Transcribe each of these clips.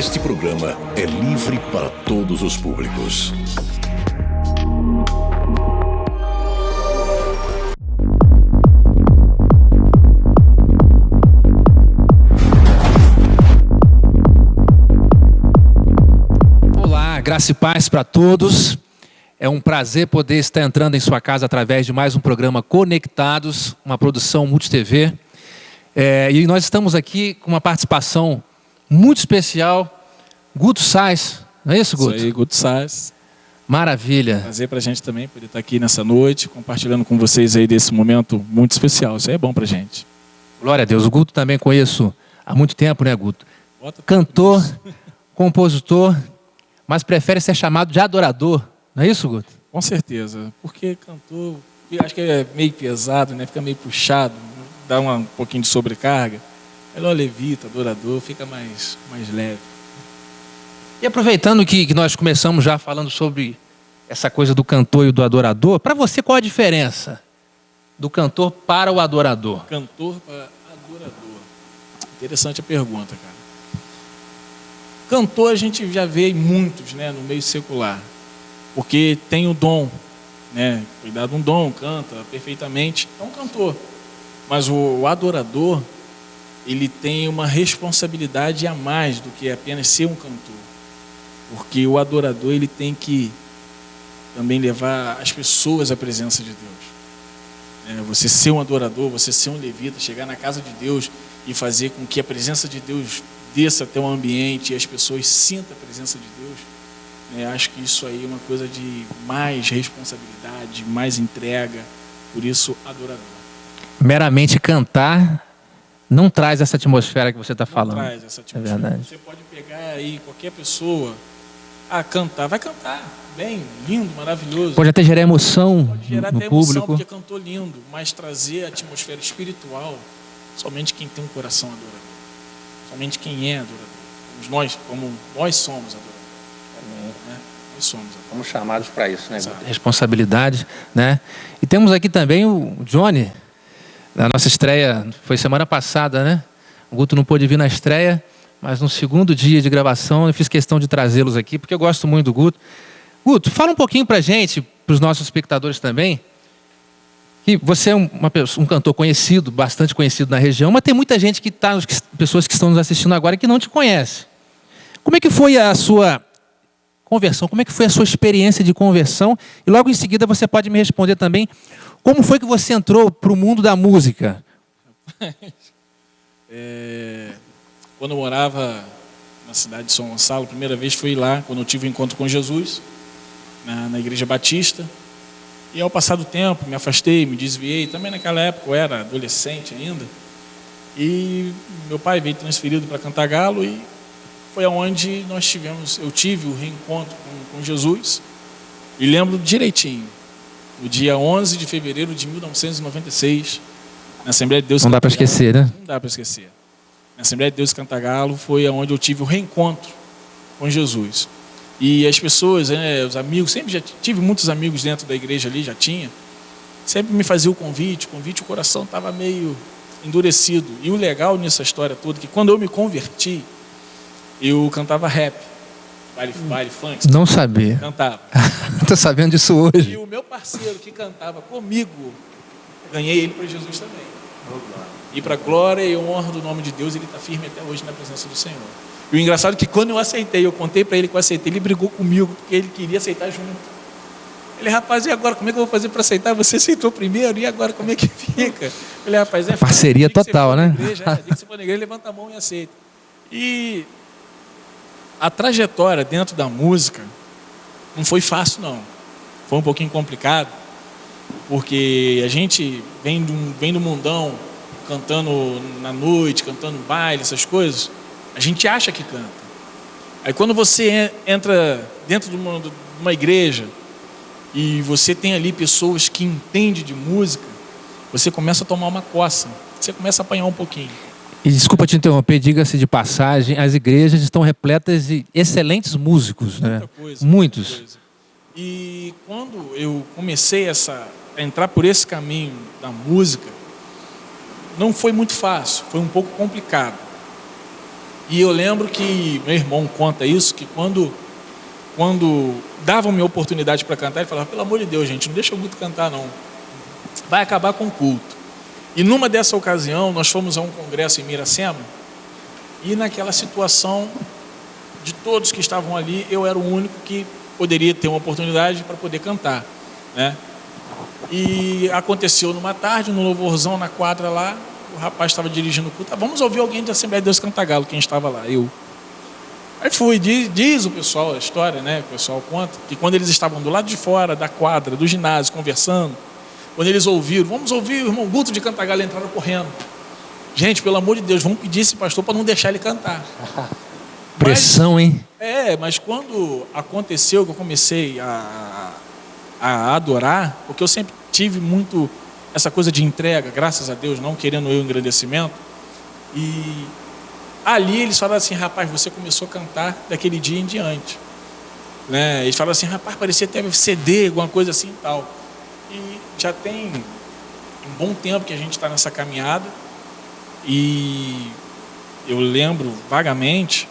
Este programa é livre para todos os públicos. Olá, graça e paz para todos. É um prazer poder estar entrando em sua casa através de mais um programa Conectados, uma produção Multi-TV. E nós estamos aqui com uma participação muito especial, Guto Sais. Não é isso, Guto? Isso aí, Guto Sais. Maravilha. Prazer pra gente também poder estar aqui nessa noite, compartilhando com vocês aí desse momento muito especial. Isso aí é bom pra gente. Glória a Deus. O Guto também conheço há muito tempo, né, Guto? Cantor, compositor, mas prefere ser chamado de adorador. Não é isso, Guto? Com certeza. Porque cantor, eu acho que é meio pesado, né? Fica meio puxado, dá um pouquinho de sobrecarga. Melhor levita, adorador, fica mais leve. E aproveitando que nós começamos já falando sobre essa coisa do cantor e do adorador, para você qual a diferença do cantor para o adorador? Cantor para adorador. Interessante a pergunta, cara. Cantor a gente já vê muitos, né, no meio secular, porque tem o dom, né? Cuidado, um dom, canta perfeitamente, é um cantor. Mas o adorador, ele tem uma responsabilidade a mais do que apenas ser um cantor. Porque o adorador, ele tem que também levar as pessoas à presença de Deus. Você ser um adorador, você ser um levita, chegar na casa de Deus e fazer com que a presença de Deus desça até o ambiente e as pessoas sintam a presença de Deus. Acho que isso aí é uma coisa de mais responsabilidade, mais entrega. Por isso, adorador. Meramente cantar não traz essa atmosfera que você está falando. Não traz essa atmosfera. É verdade. Você pode pegar aí qualquer pessoa, cantar, vai cantar bem, lindo, maravilhoso. Pode até gerar emoção Pode gerar no até emoção, público. porque cantou lindo, mas trazer a atmosfera espiritual, somente quem tem um coração adorador. Somente quem é adorador. Como nós somos adoradores. Né? Nós somos adoradores. Somos chamados para isso, né? Responsabilidade, né? E temos aqui também o Johnny. A nossa estreia foi semana passada, né? O Guto não pôde vir na estreia, mas no segundo dia de gravação eu fiz questão de trazê-los aqui, porque eu gosto muito do Guto. Guto, fala um pouquinho pra gente, para os nossos espectadores também, que você é um cantor conhecido, bastante conhecido na região, mas tem muita gente pessoas que estão nos assistindo agora que não te conhece. Como é que foi a sua conversão? Como é que foi a sua experiência de conversão? E logo em seguida você pode me responder também como foi que você entrou para o mundo da música? Quando eu morava na cidade de São Gonçalo, a primeira vez foi lá, quando eu tive um encontro com Jesus, na Igreja Batista. E ao passar do tempo, me afastei, me desviei. Também naquela época eu era adolescente ainda. E meu pai veio transferido para Cantagalo e foi aonde eu tive o reencontro com Jesus. E lembro direitinho, no dia 11 de fevereiro de 1996, na Assembleia de Deus. Não dá para esquecer, né? Não dá para esquecer. Na Assembleia de Deus Cantagalo foi aonde eu tive o reencontro com Jesus. E as pessoas, os amigos, sempre já tive muitos amigos dentro da igreja ali, já tinha. Sempre me fazia o convite, o coração estava meio endurecido. E o legal nessa história toda é que quando eu me converti, eu cantava rap, baile funk. Não sabia. Cantava. Estou sabendo disso hoje. E o meu parceiro que cantava comigo, ganhei ele para Jesus também. E para a glória e honra do nome de Deus, ele está firme até hoje na presença do Senhor. E o engraçado é que quando eu aceitei, eu contei para ele que eu aceitei, ele brigou comigo, porque ele queria aceitar junto. Ele, rapaz, e agora como é que eu vou fazer para aceitar? Você aceitou primeiro, e agora como é que fica? Ele, rapaz, parceria total, né? Dia que você for na igreja, levanta a mão e aceita. E a trajetória dentro da música não foi fácil, não. Foi um pouquinho complicado, porque a gente vem do mundão, cantando na noite, cantando baile, essas coisas. A gente acha que canta. Aí quando você entra dentro de uma igreja e você tem ali pessoas que entendem de música, você começa a tomar uma coça, você começa a apanhar um pouquinho. E desculpa te interromper, diga-se de passagem, as igrejas estão repletas de excelentes músicos, né? Muitos. Muita coisa. E quando eu comecei a entrar por esse caminho da música, não foi muito fácil, foi um pouco complicado. E eu lembro que meu irmão conta isso, que quando davam-me oportunidade para cantar, ele falava, pelo amor de Deus, gente, não deixa o Guto cantar, não. Vai acabar com o culto. E numa dessa ocasião, nós fomos a um congresso em Miracema, e naquela situação, de todos que estavam ali, eu era o único que poderia ter uma oportunidade para poder cantar, né? E aconteceu numa tarde, no louvorzão, na quadra lá, o rapaz estava dirigindo o culto, vamos ouvir alguém da Assembleia de Deus Cantagalo, quem estava lá, eu. Aí fui, diz o pessoal, a história, né? O pessoal conta, que quando eles estavam do lado de fora da quadra, do ginásio, conversando, quando eles ouviram, vamos ouvir o irmão Guto de Cantagalo, entraram correndo. Gente, pelo amor de Deus, vamos pedir esse pastor para não deixar ele cantar. Pressão, hein? Mas quando aconteceu que eu comecei a adorar, porque eu sempre tive muito essa coisa de entrega, graças a Deus, não querendo eu engrandecimento, e ali eles falaram assim, rapaz, você começou a cantar daquele dia em diante, né? Eles falaram assim, rapaz, parecia até CD, alguma coisa assim e tal. E já tem um bom tempo que a gente está nessa caminhada, e eu lembro vagamente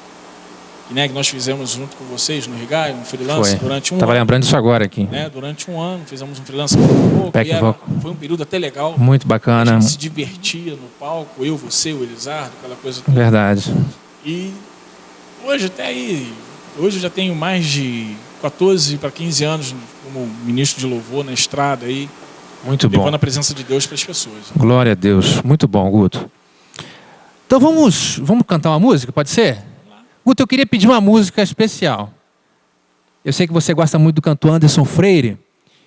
que nós fizemos junto com vocês no Rigai, no freelance, durante um ano. Estava lembrando isso agora aqui. Durante um ano, fizemos um freelance foi um período até legal. Muito bacana. A gente se divertia no palco, eu, você, o Elisardo, aquela coisa toda. Verdade. E hoje eu já tenho mais de 14 para 15 anos como ministro de louvor na estrada aí. Muito bom. Levando a presença de Deus para as pessoas. Glória a Deus. Muito bom, Guto. Então vamos cantar uma música, pode ser? Guto, eu queria pedir uma música especial. Eu sei que você gosta muito do cantor Anderson Freire,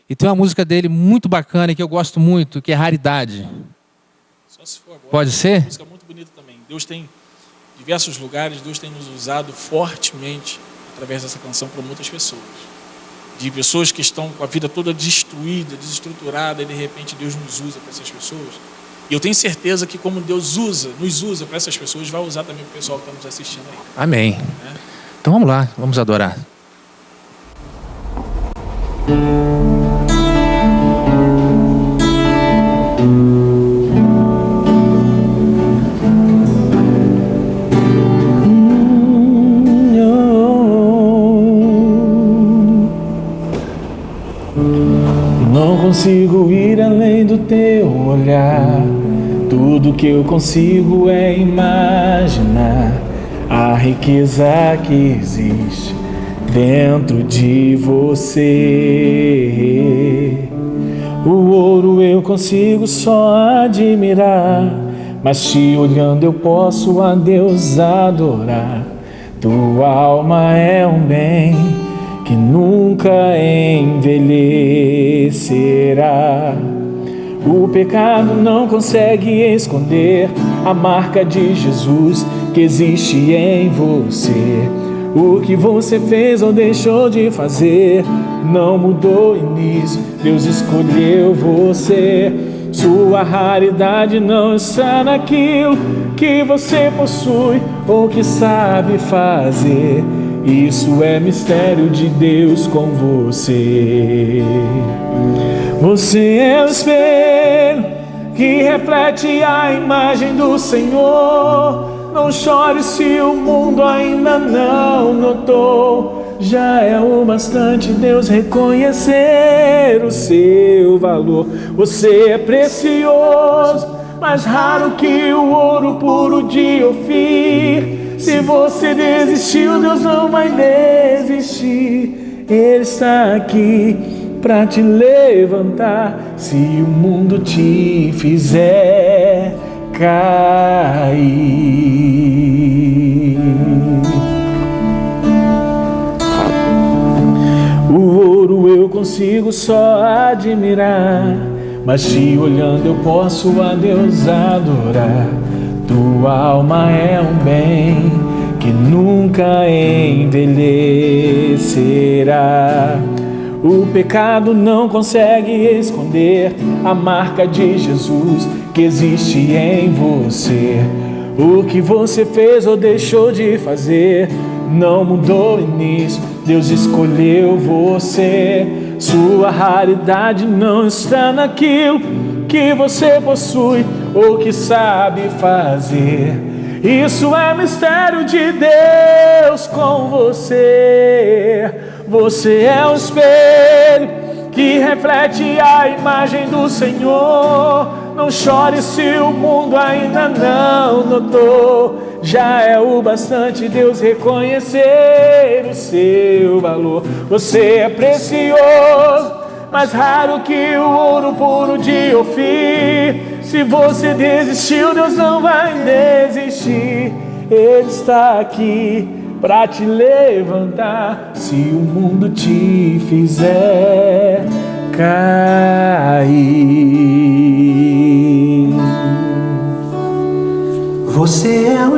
e tem uma música dele muito bacana que eu gosto muito, que é Raridade. Só se for agora. Pode ser? Uma música muito bonita também. Deus tem diversos lugares, Deus tem nos usado fortemente através dessa canção para muitas pessoas. De pessoas que estão com a vida toda destruída, desestruturada, e de repente Deus nos usa para essas pessoas. E eu tenho certeza que como Deus nos usa para essas pessoas, vai usar também para o pessoal que está nos assistindo aí. Amém. Então vamos lá, vamos adorar. Não consigo ir além do teu olhar. Tudo que eu consigo é imaginar a riqueza que existe dentro de você. O ouro eu consigo só admirar, mas te olhando eu posso a Deus adorar. Tua alma é um bem que nunca envelhecerá. O pecado não consegue esconder a marca de Jesus que existe em você. O que você fez ou deixou de fazer não mudou o início, Deus escolheu você. Sua raridade não está naquilo que você possui ou que sabe fazer. Isso é mistério de Deus com você. Você é o espelho que reflete a imagem do Senhor. Não chore se o mundo ainda não notou. Já é o bastante Deus reconhecer o seu valor. Você é precioso, mais raro que o ouro puro de Ofir. Se você desistiu, Deus não vai desistir. Ele está aqui pra te levantar se o mundo te fizer cair. O ouro eu consigo só admirar, mas te olhando eu posso a Deus adorar. Tua alma é um bem que nunca envelhecerá. O pecado não consegue esconder a marca de Jesus que existe em você. O que você fez ou deixou de fazer não mudou o início, Deus escolheu você. Sua raridade não está naquilo que você possui ou que sabe fazer. Isso é mistério de Deus com você. Você é o espelho que reflete a imagem do Senhor. Não chore se o mundo ainda não notou. Já é o bastante Deus reconhecer o seu valor. Você é precioso, mais raro que o ouro puro de Ofir. Se você desistiu, Deus não vai desistir. Ele está aqui para te levantar. Se o mundo te fizer cair. Você é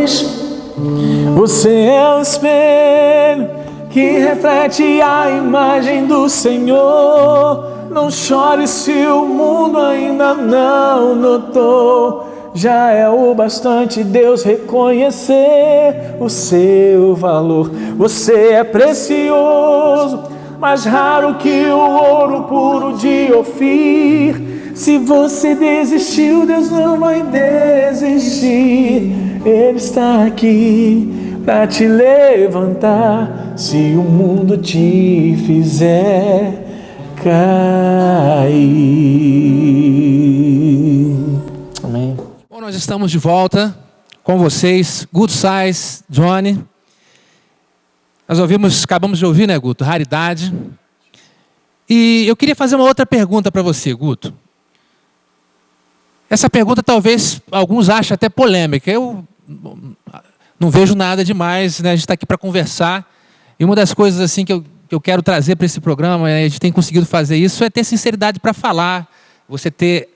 o espelho que reflete a imagem do Senhor. Não chore se o mundo ainda não notou. Já é o bastante Deus reconhecer o seu valor. Você é precioso, mais raro que o ouro puro de Ofir. Se você desistiu, Deus não vai desistir. Ele está aqui para te levantar. Se o mundo te fizer cair. Amém. Bom, nós estamos de volta com vocês, Guto Sais, Johnny. Nós acabamos de ouvir, né, Guto? Raridade. E eu queria fazer uma outra pergunta para você, Guto. Essa pergunta talvez alguns achem até polêmica. Eu não vejo nada demais, né? A gente está aqui para conversar. E uma das coisas assim que eu quero trazer para esse programa, a gente tem conseguido fazer isso, é ter sinceridade para falar. Você ter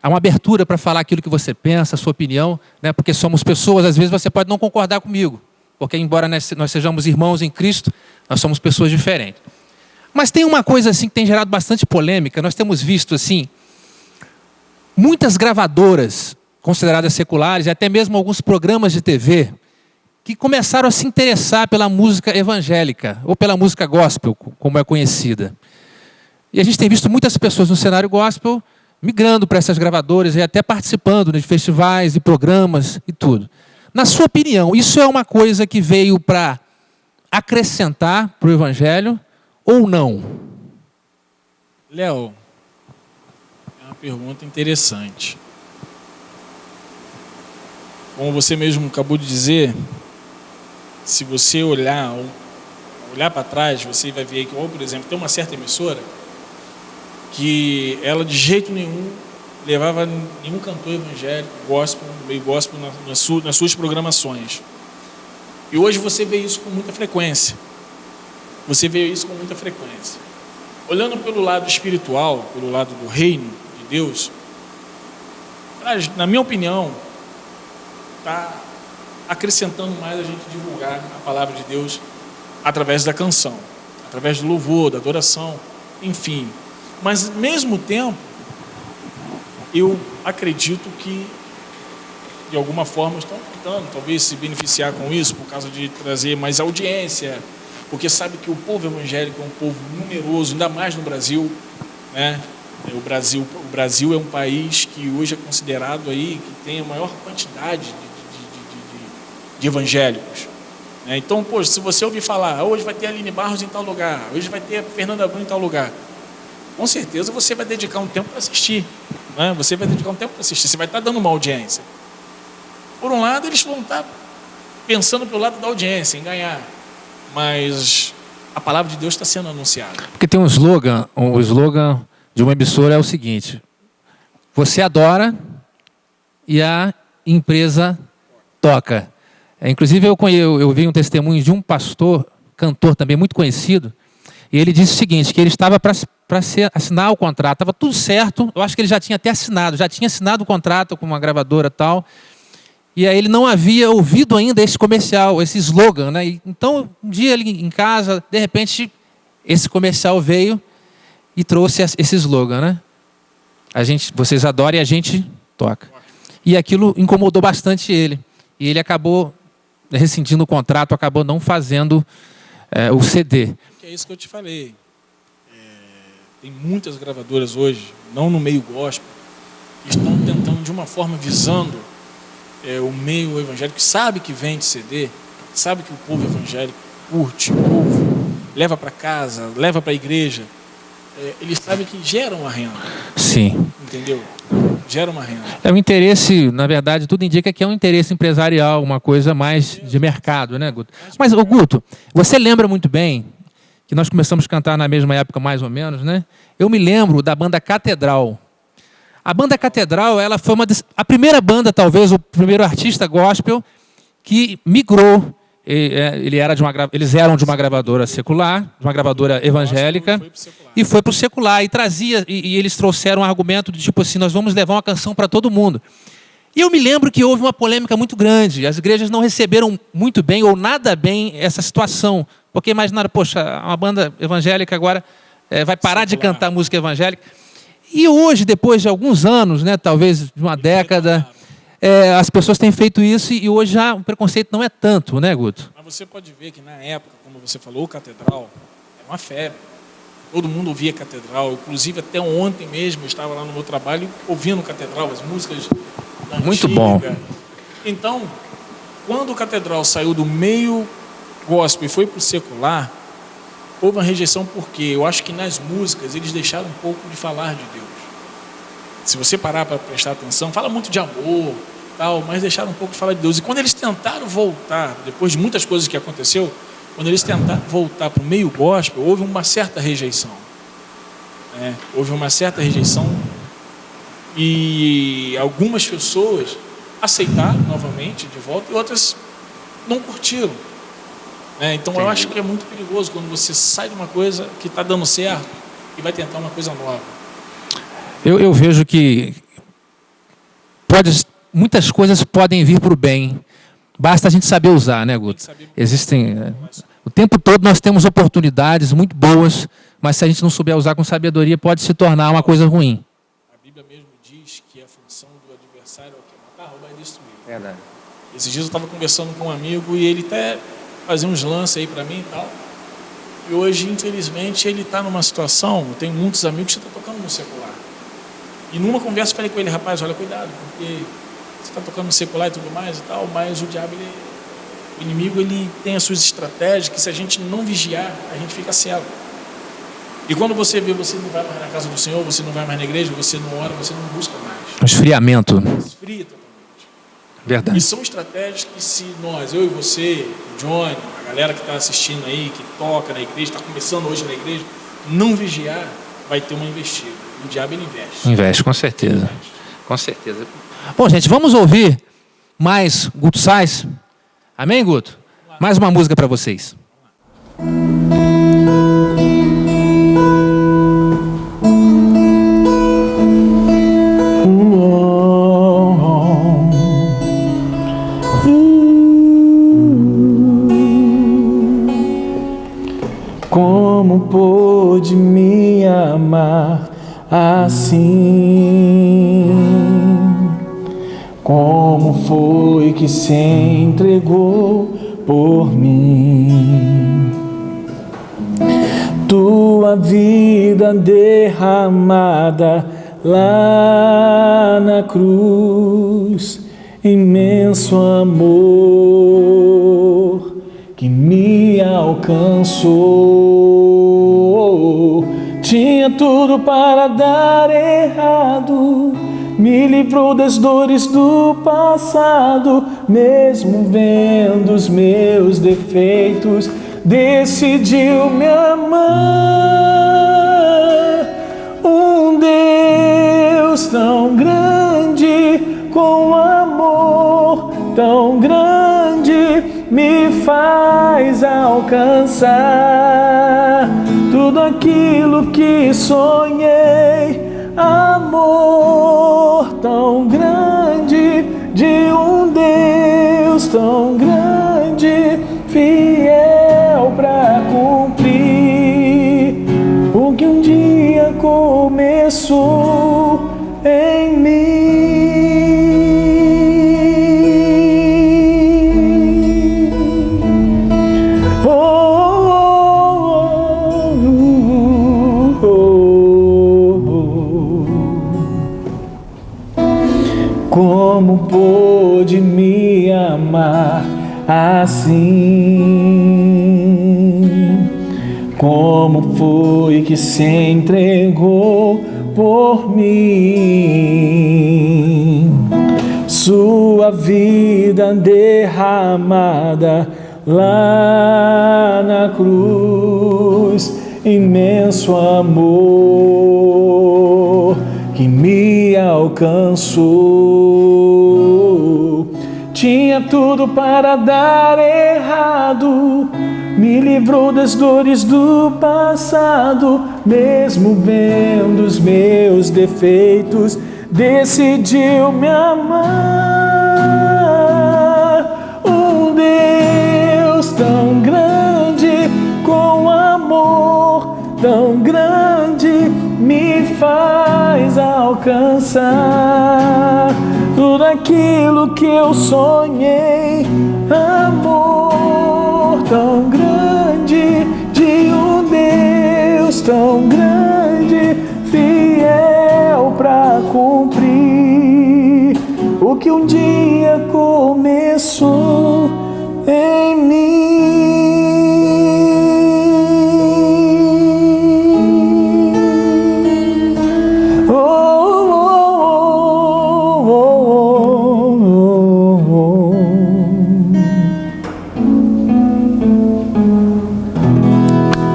uma abertura para falar aquilo que você pensa, a sua opinião, né? Porque somos pessoas, às vezes você pode não concordar comigo. Porque embora nós sejamos irmãos em Cristo, nós somos pessoas diferentes. Mas tem uma coisa assim que tem gerado bastante polêmica. Nós temos visto assim muitas gravadoras consideradas seculares e até mesmo alguns programas de TV que começaram a se interessar pela música evangélica ou pela música gospel, como é conhecida. E a gente tem visto muitas pessoas no cenário gospel migrando para essas gravadoras e até participando de festivais e programas e tudo. Na sua opinião, isso é uma coisa que veio para acrescentar para o evangelho ou não? Léo, é uma pergunta interessante. Como você mesmo acabou de dizer, se você olhar para trás, você vai ver que, por exemplo, tem uma certa emissora que ela de jeito nenhum levava nenhum cantor evangélico, gospel, meio gospel nas suas programações. E hoje você vê isso com muita frequência. Olhando pelo lado espiritual, pelo lado do reino de Deus, na minha opinião, está acrescentando mais a gente divulgar a palavra de Deus através da canção, através do louvor, da adoração, enfim. Mas, ao mesmo tempo, eu acredito que, de alguma forma, estão tentando, talvez, se beneficiar com isso, por causa de trazer mais audiência, porque sabe que o povo evangélico é um povo numeroso, ainda mais no Brasil, né? O Brasil é um país que hoje é considerado aí, que tem a maior quantidade de evangélicos. Então, poxa, se você ouvir falar, hoje vai ter a Aline Barros em tal lugar, hoje vai ter a Fernanda Brum em tal lugar, com certeza você vai dedicar um tempo para assistir. Né? Você vai estar dando uma audiência. Por um lado, eles vão estar pensando pelo lado da audiência, em ganhar. Mas a palavra de Deus está sendo anunciada. Porque tem um slogan, o slogan de uma emissora é o seguinte: você adora e a empresa toca. Inclusive eu vi um testemunho de um pastor, cantor também muito conhecido, e ele disse o seguinte, que ele estava para assinar o contrato, estava tudo certo, eu acho que ele já tinha assinado o contrato com uma gravadora e tal, e aí ele não havia ouvido ainda esse comercial, esse slogan, né? Então, um dia ele em casa, de repente, esse comercial veio e trouxe esse slogan, né? Vocês adoram e a gente toca. E aquilo incomodou bastante ele. E ele acabou rescindindo o contrato, acabou não fazendo o CD. É isso que eu te falei. Tem muitas gravadoras hoje, não no meio gospel, que estão tentando, de uma forma, visando o meio evangélico, que sabe que vende CD, sabe que o povo evangélico curte, ouve, leva para casa, leva para a igreja, eles sabem que gera uma renda. Sim. Entendeu? Gera uma renda. É um interesse, na verdade, tudo indica que é um interesse empresarial, uma coisa mais de mercado, né, Guto? Mas, ô, Guto, você lembra muito bem que nós começamos a cantar na mesma época, mais ou menos, né? Eu me lembro da banda Catedral. A banda Catedral, ela foi a primeira banda, talvez, o primeiro artista gospel que migrou. Eles eram de uma gravadora secular, de uma gravadora evangélica, e foi para o secular. E trazia, e eles trouxeram um argumento de tipo assim, nós vamos levar uma canção para todo mundo. E eu me lembro que houve uma polêmica muito grande. As igrejas não receberam muito bem ou nada bem essa situação. Porque imaginaram, poxa, uma banda evangélica agora vai parar de cantar música evangélica. E hoje, depois de alguns anos, né, talvez de uma década, as pessoas têm feito isso e hoje já o preconceito não é tanto, né, Guto? Mas você pode ver que na época, como você falou, Catedral era uma febre. Todo mundo ouvia Catedral. Inclusive, até ontem mesmo, eu estava lá no meu trabalho ouvindo Catedral, as músicas da Muito antiga. bom. Então, quando o Catedral saiu do meio gospel e foi para o secular, houve uma rejeição porque eu acho que nas músicas eles deixaram um pouco de falar de Deus. Se você parar para prestar atenção, fala muito de amor, tal, mas deixaram um pouco de falar de Deus. E quando eles tentaram voltar, depois de muitas coisas que aconteceu, quando eles tentaram voltar para o meio gospel, houve uma certa rejeição. Houve uma certa rejeição e algumas pessoas aceitaram novamente de volta e outras não curtiram. Então eu acho que é muito perigoso quando você sai de uma coisa que está dando certo e vai tentar uma coisa nova. Eu vejo que muitas coisas podem vir para o bem. Basta a gente saber usar, né, Guto? Existem... o tempo todo nós temos oportunidades muito boas, mas se a gente não souber usar com sabedoria, pode se tornar uma coisa ruim. A Bíblia mesmo diz que a função do adversário é o que? Matar, roubar e destruir. Verdade. Esses dias eu estava conversando com um amigo e ele até fazia uns lances aí para mim e tal. E hoje, infelizmente, ele está numa situação, eu tenho muitos amigos que estão tocando no secular. E numa conversa eu falei com ele, rapaz, olha, cuidado, porque você está tocando no secular e tudo mais e tal, mas o diabo, o inimigo, ele tem as suas estratégias que se a gente não vigiar, a gente fica cego. E quando você vê, você não vai mais na casa do Senhor, você não vai mais na igreja, você não ora, você não busca mais. Um esfriamento. Esfria totalmente. Verdade. E são estratégias que se nós, eu e você, o Johnny, a galera que está assistindo aí, que toca na igreja, está começando hoje na igreja, não vigiar, vai ter uma investida. O diabo, ele investe. Investe, com certeza. Com certeza. Bom, gente, vamos ouvir mais Guto Sais. Amém, Guto? Mais uma música para vocês. Como pôde me amar assim? Como foi que se entregou por mim? Tua vida derramada lá na cruz, imenso amor que me alcançou. Tinha tudo para dar errado, me livrou das dores do passado, mesmo vendo os meus defeitos, decidiu me amar. Um Deus tão grande, com amor tão grande, me faz alcançar tudo aquilo que sonhei. Amor tão grande, de um Deus tão grande, fiel para cumprir o que um dia começou em mim. Como pôde me assim. Como foi que se entregou por mim? Sua vida derramada lá na cruz, imenso amor que me alcançou. Tinha tudo para dar errado, me livrou das dores do passado, mesmo vendo os meus defeitos, decidiu me amar. Um Deus tão grande, com amor tão grande, me faz alcançar tudo aquilo que eu sonhei. Amor tão grande, de um Deus tão grande, fiel pra cumprir o que um dia começou em mim.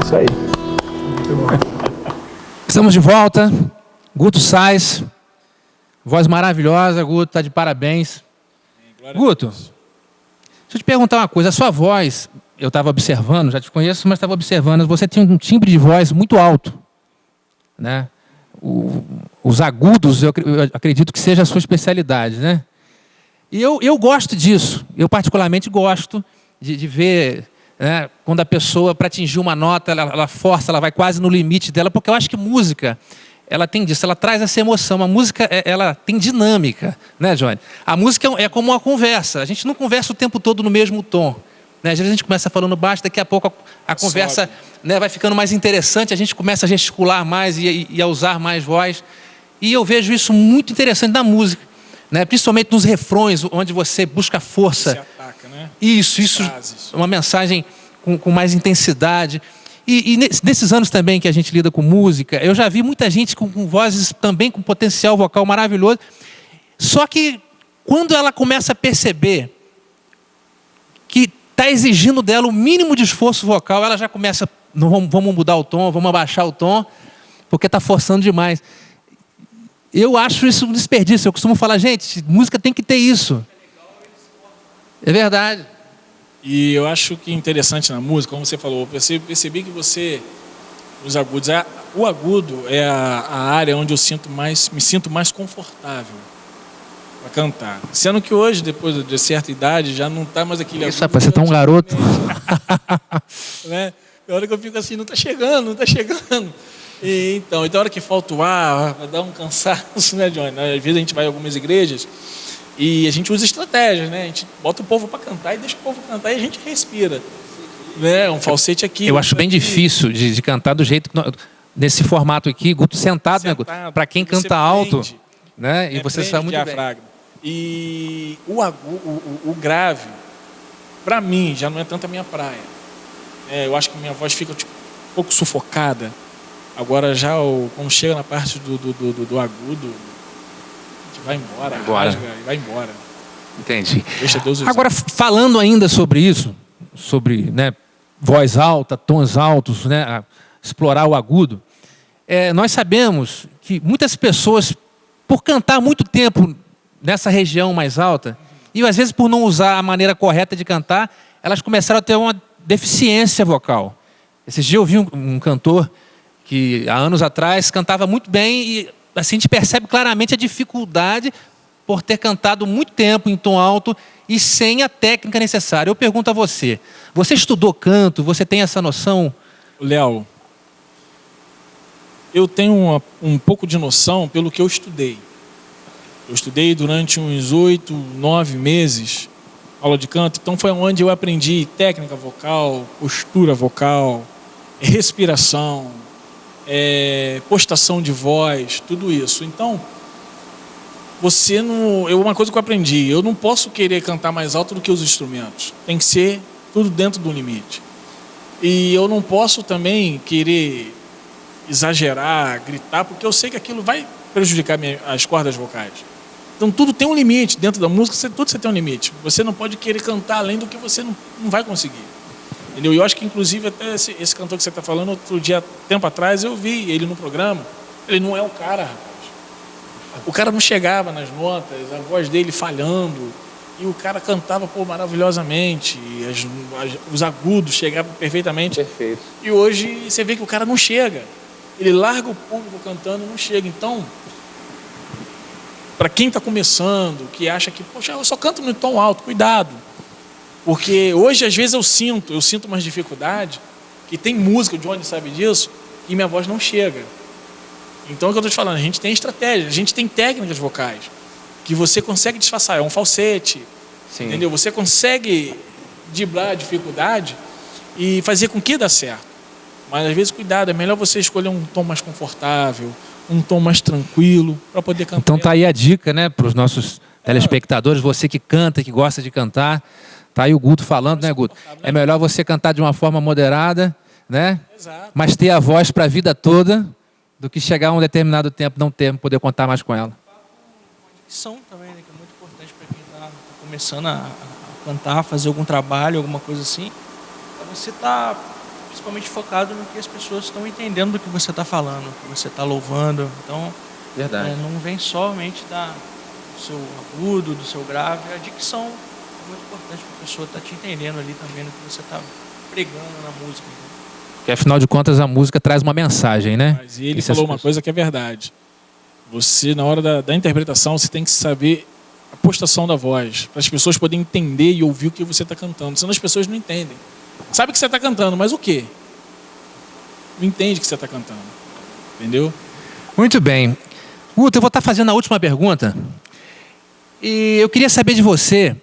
Isso aí. Estamos de volta. Guto Sais, voz maravilhosa. Guto, tá de parabéns. Guto, deixa eu te perguntar uma coisa. A sua voz, eu estava observando, já te conheço, mas estava observando, você tem um timbre de voz muito alto, né? Os agudos, eu acredito que seja a sua especialidade, né? E eu gosto disso. Eu particularmente gosto de ver, né, quando a pessoa, para atingir uma nota, ela força, ela vai quase no limite dela, porque eu acho que música, ela tem disso, ela traz essa emoção. A música, ela tem dinâmica, né, Johnny? A música é como uma conversa. A gente não conversa o tempo todo no mesmo tom, né? Às vezes a gente começa falando baixo, daqui a pouco a conversa, né, vai ficando mais interessante, a gente começa a gesticular mais e a usar mais voz. E eu vejo isso muito interessante na música, né? Principalmente nos refrões, onde você busca força. Se ataca, né? Isso, uma mensagem com mais intensidade. E nesses anos também que a gente lida com música, eu já vi muita gente com vozes também com potencial vocal maravilhoso. Só que quando ela começa a perceber que está exigindo dela o mínimo de esforço vocal, ela já começa, não, vamos mudar o tom, vamos abaixar o tom, porque está forçando demais. Eu acho isso um desperdício. Eu costumo falar, gente, música tem que ter isso. É verdade. E eu acho que interessante na música, como você falou, eu percebi que você, os agudos, o agudo é a área onde eu me sinto mais confortável para cantar. Sendo que hoje, depois de certa idade, já não está mais aquele isso, agudo. Rapaz, você tá um garoto. Né? A hora que eu fico assim, não está chegando. E, então, a hora que falta o ar, vai dar um cansaço, né, Johnny? Às vezes a gente vai em algumas igrejas e a gente usa estratégias, né? A gente bota o povo para cantar e deixa o povo cantar e a gente respira. Né? Um falsete aqui. Eu acho bem difícil de cantar do jeito que nesse formato aqui, Guto sentado, né, Guto? Para quem canta alto, né? E você sabe muito bem. E o grave, para mim, já não é tanto a minha praia. Eu acho que minha voz fica tipo, um pouco sufocada. Agora já, quando chega na parte do agudo, a gente vai embora, rasga e vai embora. Entendi. Deixa Deus usar. Agora, falando ainda sobre isso, sobre, né, voz alta, tons altos, né, explorar o agudo, nós sabemos que muitas pessoas, por cantar muito tempo nessa região mais alta, e às vezes por não usar a maneira correta de cantar, elas começaram a ter uma deficiência vocal. Esses dias eu vi um cantor que há anos atrás cantava muito bem e assim a gente percebe claramente a dificuldade por ter cantado muito tempo em tom alto e sem a técnica necessária. Eu pergunto a você, você estudou canto, você tem essa noção? Léo, eu tenho um pouco de noção pelo que eu estudei. Eu estudei durante uns 8, 9 meses aula de canto, então foi onde eu aprendi técnica vocal, postura vocal, respiração, postação de voz, tudo isso. Então, você não... Uma coisa que eu aprendi, eu não posso querer cantar mais alto do que os instrumentos. Tem que ser tudo dentro do limite. E eu não posso também querer exagerar, gritar, porque eu sei que aquilo vai prejudicar as cordas vocais. Então tudo tem um limite. Dentro da música, tudo você tem um limite. Você não pode querer cantar além do que você não vai conseguir. Entendeu? E eu acho que, inclusive, até esse cantor que você está falando, outro dia, tempo atrás, eu vi ele no programa. Ele não é o cara, rapaz. O cara não chegava nas notas, a voz dele falhando, e o cara cantava maravilhosamente, os agudos chegavam perfeitamente. Perfeito. E hoje você vê que o cara não chega. Ele larga o público cantando e não chega. Então, para quem está começando, que acha que, poxa, eu só canto no tom alto, cuidado. Porque hoje, às vezes, eu sinto umas dificuldades, que tem música, o Johnny sabe disso, e minha voz não chega. Então, é o que eu estou te falando, a gente tem estratégia, a gente tem técnicas vocais, que você consegue disfarçar, é um falsete, Sim. entendeu? Você consegue driblar a dificuldade e fazer com que dê certo. Mas, às vezes, cuidado, é melhor você escolher um tom mais confortável, um tom mais tranquilo, para poder cantar. Então tá aí a dica, né, para os nossos telespectadores, você que canta, que gosta de cantar, tá aí o Guto falando, né, Guto? É melhor você cantar de uma forma moderada, né? Exato. Mas ter a voz para a vida toda, do que chegar a um determinado tempo, não ter, poder contar mais com ela. Dicção também, né, que é muito importante para quem está começando a cantar, fazer algum trabalho, alguma coisa assim. Para você estar principalmente focado no que as pessoas estão entendendo do que você está falando, do que você está louvando. Então, Verdade. não vem somente do seu agudo, do seu grave. A dicção é muito importante para a pessoa estar te entendendo ali também no que você está pregando na música. Porque, afinal de contas, a música traz uma mensagem, né? Mas ele falou uma coisa que é verdade. Você, na hora da interpretação, você tem que saber a postação da voz, para as pessoas poderem entender e ouvir o que você está cantando. Senão as pessoas não entendem. Sabe que você está cantando, mas o quê? Não entende que você está cantando. Entendeu? Muito bem. Guto, eu vou estar fazendo a última pergunta. E eu queria saber de você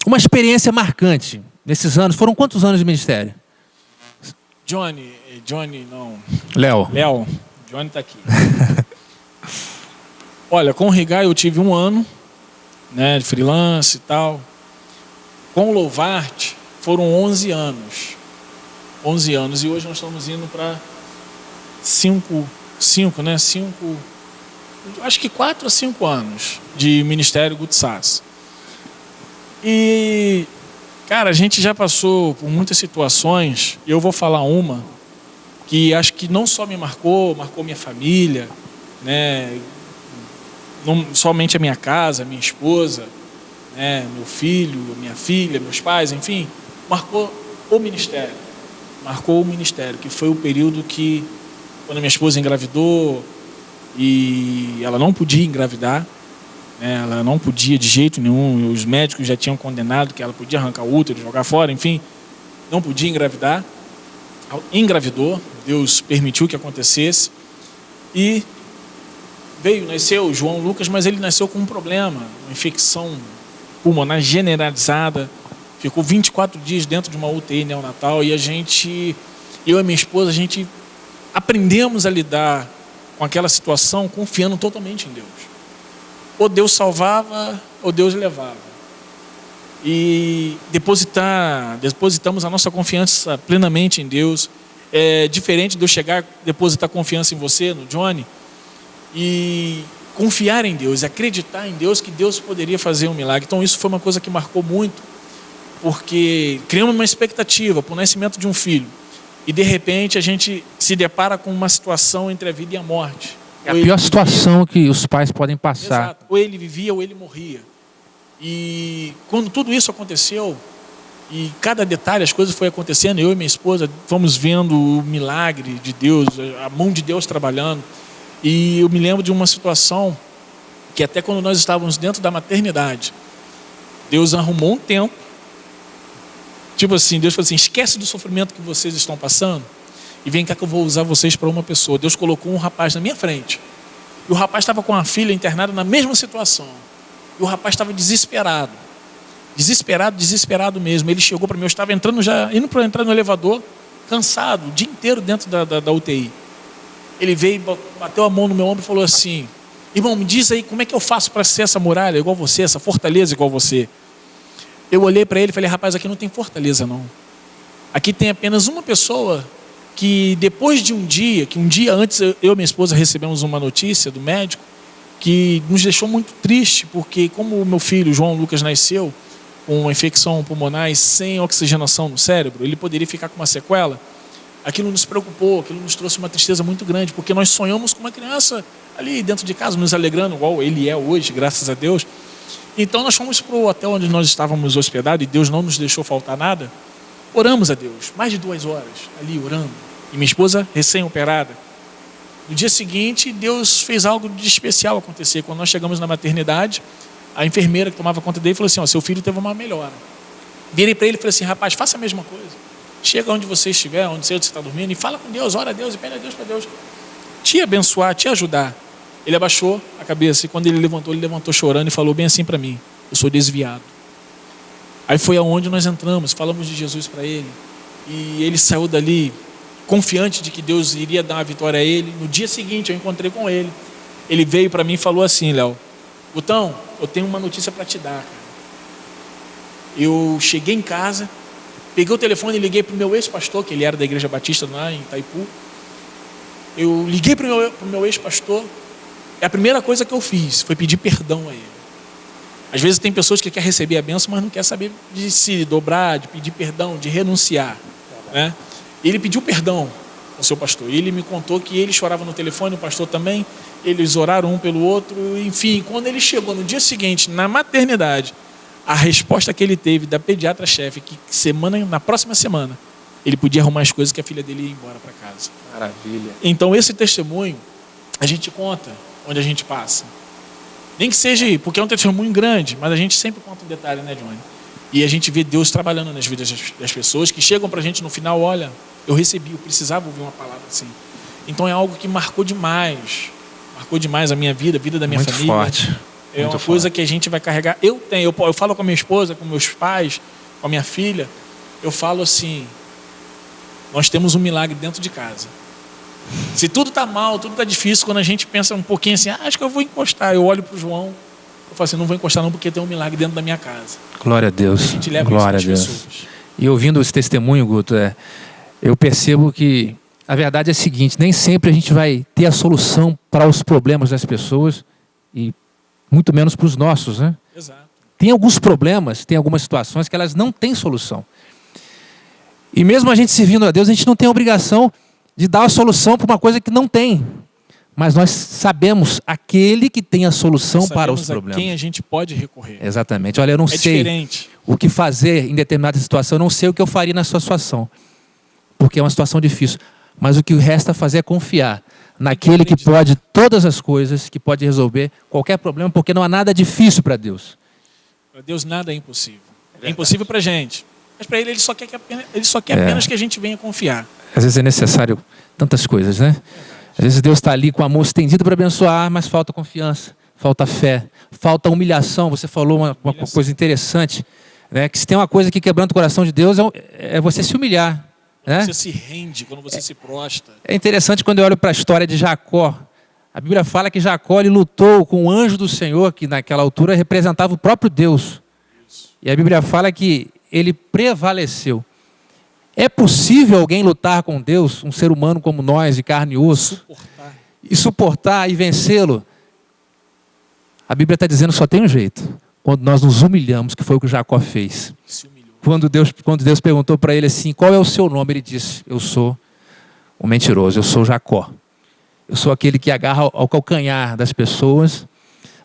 uma experiência marcante nesses anos. Foram quantos anos de ministério? Johnny, não. Léo. Johnny está aqui. Olha, com o Rigai eu tive 1 ano, né, de freelance e tal. Com o Louvarte foram 11 anos. 11 anos. E hoje nós estamos indo para 5, né? 5, acho que 4 a 5 anos de Ministério Guto Sassi. E, cara, a gente já passou por muitas situações. Eu vou falar uma que acho que não só me marcou minha família, né? Não somente a minha casa, a minha esposa, né? Meu filho, minha filha, meus pais, enfim, marcou o ministério. Marcou o ministério, que foi o período que, quando minha esposa engravidou e ela não podia engravidar, né? Ela não podia de jeito nenhum, os médicos já tinham condenado que ela podia arrancar o útero, jogar fora, enfim, não podia engravidar. Engravidou, Deus permitiu que acontecesse e nasceu o João Lucas, mas ele nasceu com um problema, uma infecção pulmonar generalizada, ficou 24 dias dentro de uma UTI neonatal e eu e minha esposa, a gente aprendemos a lidar com aquela situação confiando totalmente em Deus. Ou Deus salvava, ou Deus levava. E depositamos a nossa confiança plenamente em Deus. É diferente de eu chegar, depositar confiança em você, no Johnny, e confiar em Deus, acreditar em Deus que Deus poderia fazer um milagre. Então isso foi uma coisa que marcou muito, porque criamos uma expectativa para o nascimento de um filho e de repente a gente se depara com uma situação entre a vida e a morte. É a pior situação que os pais podem passar. Exato. Ou ele vivia ou ele morria. E quando tudo isso aconteceu e cada detalhe, as coisas foi acontecendo, eu e minha esposa fomos vendo o milagre de Deus, a mão de Deus trabalhando. E eu me lembro de uma situação que até quando nós estávamos dentro da maternidade, Deus arrumou um tempo. Tipo assim, Deus falou assim, esquece do sofrimento que vocês estão passando e vem cá que eu vou usar vocês para uma pessoa. Deus colocou um rapaz na minha frente. E o rapaz estava com a filha internada na mesma situação. E o rapaz estava desesperado. Desesperado mesmo. Ele chegou para mim, eu estava indo para entrar no elevador, cansado, o dia inteiro dentro da UTI. Ele veio, bateu a mão no meu ombro e falou assim, Irmão, me diz aí como é que eu faço para ser essa muralha igual você, essa fortaleza igual você. Eu olhei para ele e falei, rapaz, aqui não tem fortaleza não. Aqui tem apenas uma pessoa que depois de um dia antes eu e minha esposa recebemos uma notícia do médico que nos deixou muito triste, porque como o meu filho, João Lucas, nasceu com uma infecção pulmonar e sem oxigenação no cérebro, ele poderia ficar com uma sequela. Aquilo nos preocupou, aquilo nos trouxe uma tristeza muito grande, porque nós sonhamos com uma criança ali dentro de casa, nos alegrando, igual ele é hoje, graças a Deus. Então nós fomos para o hotel onde nós estávamos hospedados, e Deus não nos deixou faltar nada. Oramos a Deus, mais de 2 horas ali orando. E minha esposa recém-operada. No dia seguinte, Deus fez algo de especial acontecer. Quando nós chegamos na maternidade, a enfermeira que tomava conta dele falou assim, seu filho teve uma melhora. Virei para ele e falei assim, rapaz, faça a mesma coisa. Chega onde você estiver, onde você está dormindo, e fala com Deus, ora a Deus e pede a Deus para Deus te abençoar, te ajudar. Ele abaixou a cabeça e quando ele levantou chorando e falou bem assim para mim, eu sou desviado. Aí foi aonde nós entramos, falamos de Jesus para ele, e ele saiu dali confiante de que Deus iria dar uma vitória a ele. No dia seguinte eu encontrei com ele, ele veio para mim e falou assim, Léo, Gutão, eu tenho uma notícia para te dar, cara. Eu cheguei em casa, peguei o telefone e liguei para o meu ex-pastor, que ele era da Igreja Batista lá em Itaipu. Eu liguei para o meu ex-pastor, e a primeira coisa que eu fiz foi pedir perdão a ele. Às vezes tem pessoas que querem receber a bênção, mas não quer saber de se dobrar, de pedir perdão, de renunciar, né? Ele pediu perdão ao seu pastor. Ele me contou que ele chorava no telefone, o pastor também. Eles oraram um pelo outro. Enfim, quando ele chegou no dia seguinte, na maternidade, a resposta que ele teve da pediatra-chefe, que na próxima semana, ele podia arrumar as coisas que a filha dele ia embora para casa. Maravilha. Então esse testemunho, a gente conta onde a gente passa. Nem que seja, porque é um testemunho grande, mas a gente sempre conta um detalhe, né, Johnny? E a gente vê Deus trabalhando nas vidas das pessoas que chegam para a gente no final, olha, eu precisava ouvir uma palavra assim. Então é algo que marcou demais a minha vida, a vida da minha muito família. Forte. É uma coisa que a gente vai carregar. Eu falo com a minha esposa, com meus pais, com a minha filha, eu falo assim, nós temos um milagre dentro de casa. Se tudo está mal, tudo está difícil, quando a gente pensa um pouquinho assim, acho que eu vou encostar, eu olho para o João, eu falo assim, não vou encostar não, porque tem um milagre dentro da minha casa. Glória a Deus. A gente leva Glória isso a Deus. pessoas. E ouvindo esse testemunho, Guto, eu percebo que a verdade é a seguinte, nem sempre a gente vai ter a solução para os problemas das pessoas e muito menos para os nossos, né? Exato. Tem alguns problemas, tem algumas situações que elas não têm solução. E mesmo a gente servindo a Deus, a gente não tem a obrigação de dar a solução para uma coisa que não tem. Mas nós sabemos aquele que tem a solução para os problemas. A quem a gente pode recorrer. Exatamente. Olha, eu não sei diferente. O que fazer em determinada situação, eu não sei o que eu faria na sua situação, porque é uma situação difícil. Mas o que resta fazer é confiar naquele que pode todas as coisas, que pode resolver qualquer problema, porque não há nada difícil para Deus. Para Deus nada é impossível. É impossível para a gente. Mas para Ele só quer apenas que a gente venha confiar. Às vezes é necessário tantas coisas, né? Às vezes Deus está ali com a mão estendida para abençoar, mas falta confiança, falta fé, falta humilhação. Você falou uma coisa interessante, né? Que se tem uma coisa que quebranta o coração de Deus é você se humilhar. Quando né? você se rende, quando você se prostra. É interessante quando eu olho para a história de Jacó. A Bíblia fala que Jacó ele lutou com o anjo do Senhor, que naquela altura representava o próprio Deus. E a Bíblia fala que ele prevaleceu. É possível alguém lutar com Deus, um ser humano como nós, de carne e osso, suportar e vencê-lo? A Bíblia está dizendo que só tem um jeito. Quando nós nos humilhamos, que foi o que Jacó fez. Quando Deus perguntou para ele assim, qual é o seu nome? Ele disse, eu sou o mentiroso, eu sou Jacó. Eu sou aquele que agarra ao calcanhar das pessoas,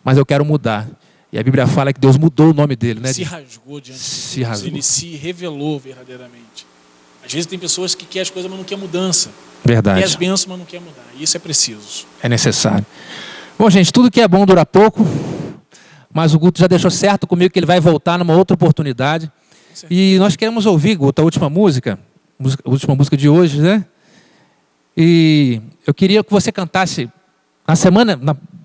mas eu quero mudar. E a Bíblia fala que Deus mudou o nome dele, né? Se rasgou diante de Deus. Ele se revelou verdadeiramente. Às vezes tem pessoas que querem as coisas, mas não querem mudança. Verdade. Quer as bênçãos, mas não quer mudar. E isso é preciso. É necessário. Bom, gente, tudo que é bom dura pouco, mas o Guto já deixou certo comigo que ele vai voltar numa outra oportunidade. E nós queremos ouvir, Guto, a última música de hoje, né? E eu queria que você cantasse na semana,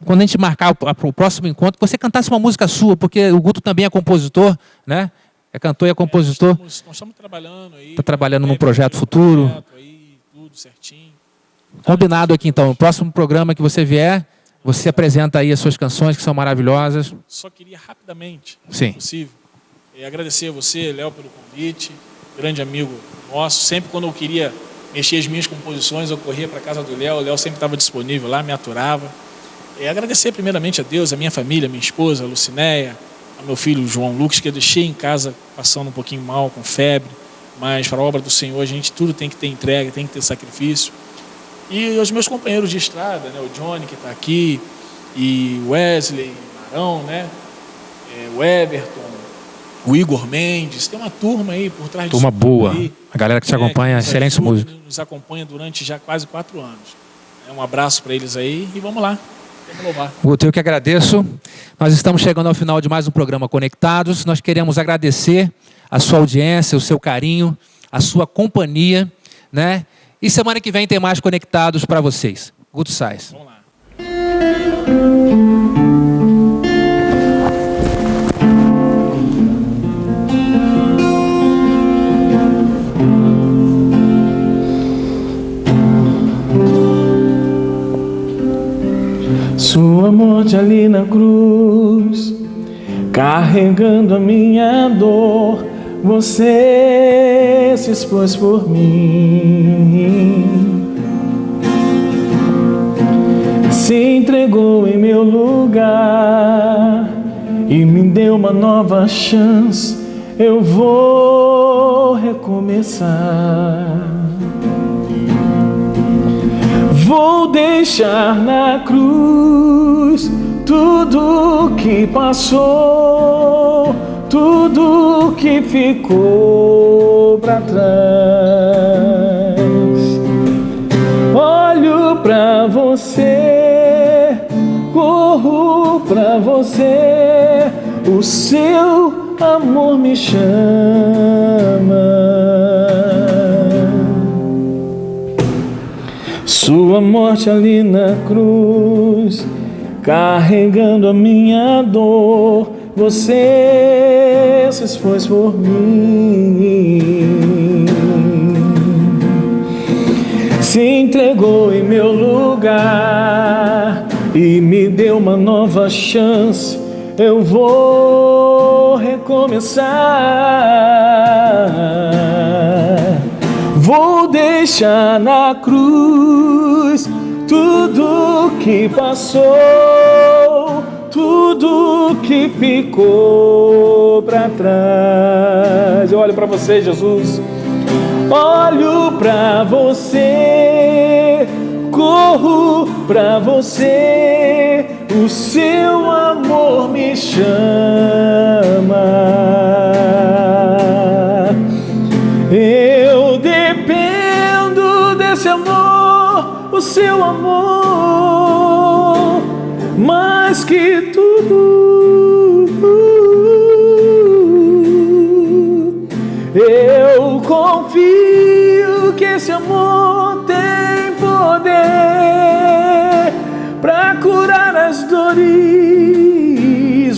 quando a gente marcar o próximo encontro, que você cantasse uma música sua, porque o Guto também é compositor, né? É cantor e é compositor. Nós estamos trabalhando aí. Está trabalhando num projeto futuro. Aí, tudo certinho. Combinado aqui então. No próximo programa que você vier, Você apresenta aí as suas canções, que são maravilhosas. Só queria rapidamente, Sim. se possível, agradecer a você, Léo, pelo convite, grande amigo nosso. Sempre quando eu queria mexer as minhas composições, eu corria para a casa do Léo, o Léo sempre estava disponível lá, me aturava. Agradecer primeiramente a Deus, a minha família, minha esposa, a Lucinéia, ao meu filho João Lucas, que eu deixei em casa passando um pouquinho mal, com febre, mas para a obra do Senhor, a gente tudo tem que ter entrega, tem que ter sacrifício. E os meus companheiros de estrada, né, o Johnny, que está aqui, e o Wesley, Marão, né, o Everton, o Igor Mendes, tem uma turma aí por trás Turma boa. Aí, A galera que te acompanha, que nos excelente ajuda, música. nos acompanha durante já quase 4 anos. Um abraço para eles aí e vamos lá. Vamos louvar. Guto, eu que agradeço. Nós estamos chegando ao final de mais um programa Conectados. Nós queremos agradecer a sua audiência, o seu carinho, a sua companhia, né? E semana que vem tem mais Conectados para vocês. Guto Sais. Vamos lá. Sua morte ali na cruz, carregando a minha dor, você se expôs por mim, se entregou em meu lugar e me deu uma nova chance. Eu vou recomeçar. Vou deixar na cruz tudo que passou, tudo que ficou para trás. Olho para você, corro para você, o seu amor me chama. Sua morte ali na cruz, carregando a minha dor, você se expôs por mim, se entregou em meu lugar e me deu uma nova chance. Eu vou recomeçar. Vou deixar na cruz tudo que passou, tudo que ficou para trás. Eu olho para você, Jesus. Olho para você, corro para você, o seu amor me chama. Eu dependo desse amor, o seu amor, mais que tudo. Eu confio que esse amor tem poder para curar as dores.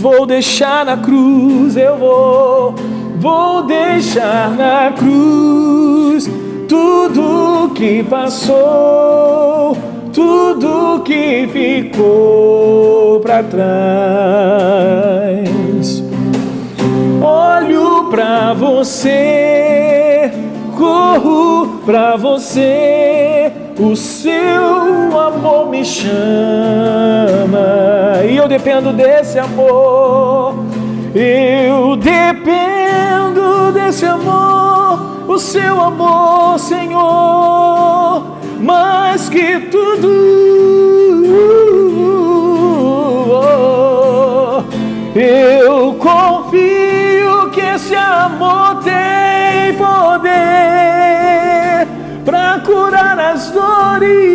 Vou deixar na cruz, eu vou deixar na cruz tudo que passou, tudo que ficou para trás. Olho para você, corro para você, o seu amor me chama e eu dependo desse amor. Eu dependo desse amor, o seu amor, Senhor, mais que tudo. Eu confio que esse amor tem poder para curar as dores.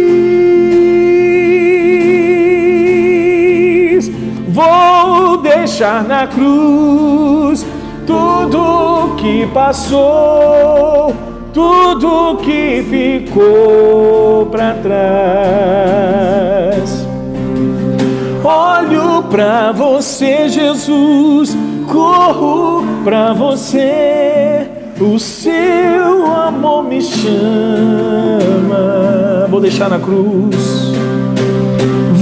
Vou deixar na cruz tudo que passou, tudo que ficou para trás. Olho para você, Jesus, corro para você, o seu amor me chama. Vou deixar na cruz.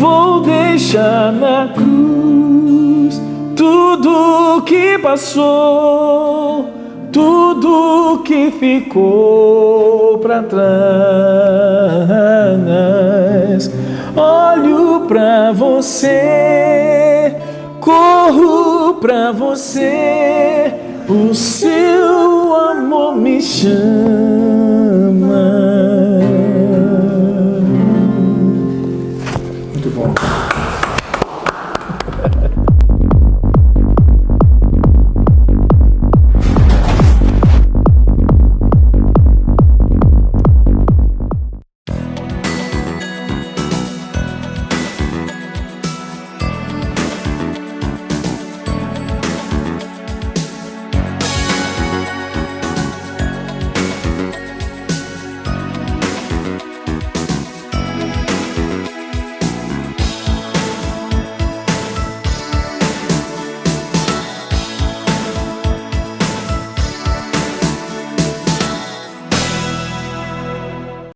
vou deixar na cruz tudo que passou, tudo que ficou para trás. Olho para você, corro para você, o seu amor me chama.